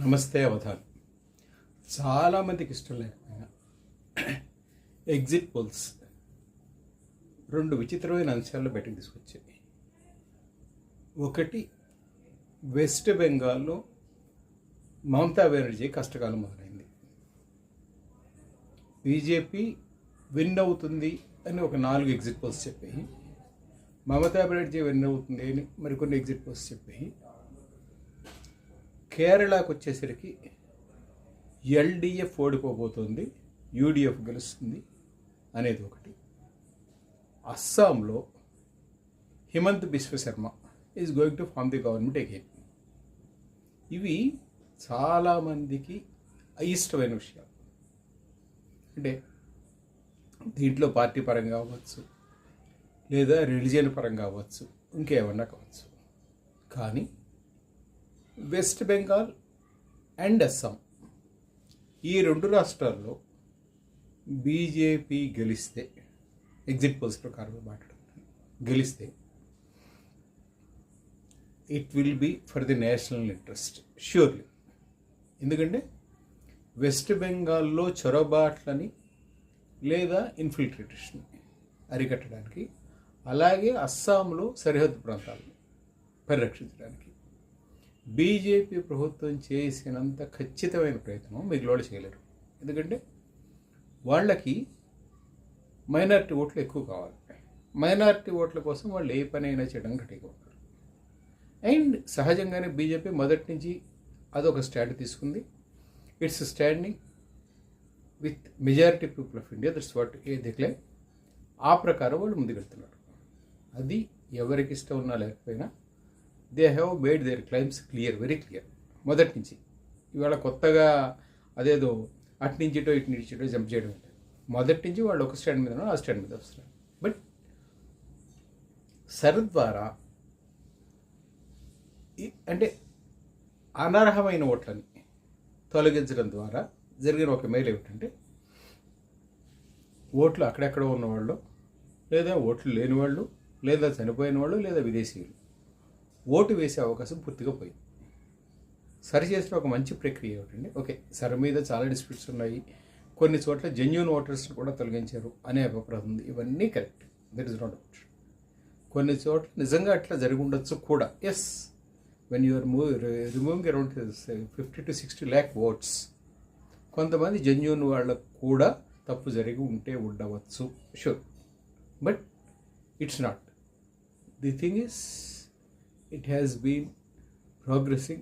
నమస్తే అవధాన్. చాలామందికి ఇష్టం లేకపోయినా ఎగ్జిట్ పోల్స్ రెండు విచిత్రమైన అంశాల్లో బయటకు తీసుకొచ్చాయి. ఒకటి, వెస్ట్ బెంగాల్లో మమతా బెనర్జీ కష్టకాలం మొదలైంది. బీజేపీ విన్ అవుతుంది అని ఒక 4 ఎగ్జిట్ పోల్స్ చెప్పాయి. మమతా బెనర్జీ విన్ అవుతుంది అని మరికొన్ని ఎగ్జిట్ పోల్స్ చెప్పాయి. కేరళకు వచ్చేసరికి ఎల్డిఎఫ్ ఓడిపోబోతుంది, యూడిఎఫ్ గెలుస్తుంది అనేది ఒకటి. అస్సాంలో Himanta Biswa Sarma is going to form the government again. ఇవి చాలామందికి అయిష్టమైన విషయాలు. అంటే దీంట్లో పార్టీ పరంగా అవ్వచ్చు, లేదా రిలీజియన్ పరంగా అవ్వచ్చు, ఇంకేమన్నా కావచ్చు. కానీ వెస్ట్ బెంగాల్ అండ్ అస్సాం ఈ 2 రాష్ట్రాల్లో బీజేపీ గెలిస్తే, ఎగ్జిట్ పోల్స్ ప్రకారం మాట్లాడుతున్నాను, గెలిస్తే it will be for the national interest surely. ఎందుకంటే వెస్ట్ బెంగాల్లో చొరబాట్లని లేదా ఇన్ఫిల్ట్రేషన్ అరికట్టడానికి, అలాగే అస్సాంలో సరిహద్దు ప్రాంతాలను పరిరక్షించడానికి బీజేపీ ప్రభుత్వం చేసినంత ఖచ్చితమైన ప్రయత్నం మిగిలిన చేయలేరు. ఎందుకంటే వాళ్ళకి మైనారిటీ ఓట్లు ఎక్కువ కావాలి. మైనారిటీ ఓట్ల కోసం వాళ్ళు ఏ పనైనా చేయడం గట్టిగా ఉంటారు. అండ్ సహజంగానే బీజేపీ మొదటి నుంచి అదొక స్టాండ్ తీసుకుంది. It's standing with majority people of India, that's what a decline. ఆ ప్రకారం వాళ్ళు ముందుకెళ్తున్నారు. అది ఎవరికి ఇష్టం ఉన్నా లేకపోయినా they have made their claims clear, very clear మొదటి నుంచి. ఇవాళ కొత్తగా అదేదో అటు నుంచిటో ఇటు నుంచిటో జంప్ చేయడం అంటే, మొదటి నుంచి వాళ్ళు ఒక స్టాండ్ మీద ఆ స్టాండ్ మీద వస్తున్నారు. బట్ సరద్వారా అంటే అనర్హమైన ఓట్లని తొలగించడం ద్వారా జరిగిన ఒక మేలు ఏమిటంటే, ఓట్లు అక్కడెక్కడో ఉన్నవాళ్ళు, లేదా ఓట్లు లేని వాళ్ళు, లేదా చనిపోయిన వాళ్ళు, లేదా విదేశీయులు ఓటు వేసే అవకాశం పూర్తిగా పోయింది. సరిచేసిన ఒక మంచి ప్రక్రియ ఏమిటండి, ఓకే సరి మీద చాలా డిస్ప్యూట్స్ ఉన్నాయి, కొన్ని చోట్ల జెన్యూన్ ఓటర్స్ని కూడా తొలగించారు అనే అభిప్రాయం ఉంది. ఇవన్నీ correct, that is not out. కొన్ని చోట్ల నిజంగా అట్లా జరిగి ఉండొచ్చు కూడా. Yes, when you're removing around 50 to 60 lakh votes, కొంతమంది జెన్యూన్ వాళ్ళకు కూడా తప్పు జరిగి ఉంటే ఉండవచ్చు, sure. But it's not. The thing is, it has been progressing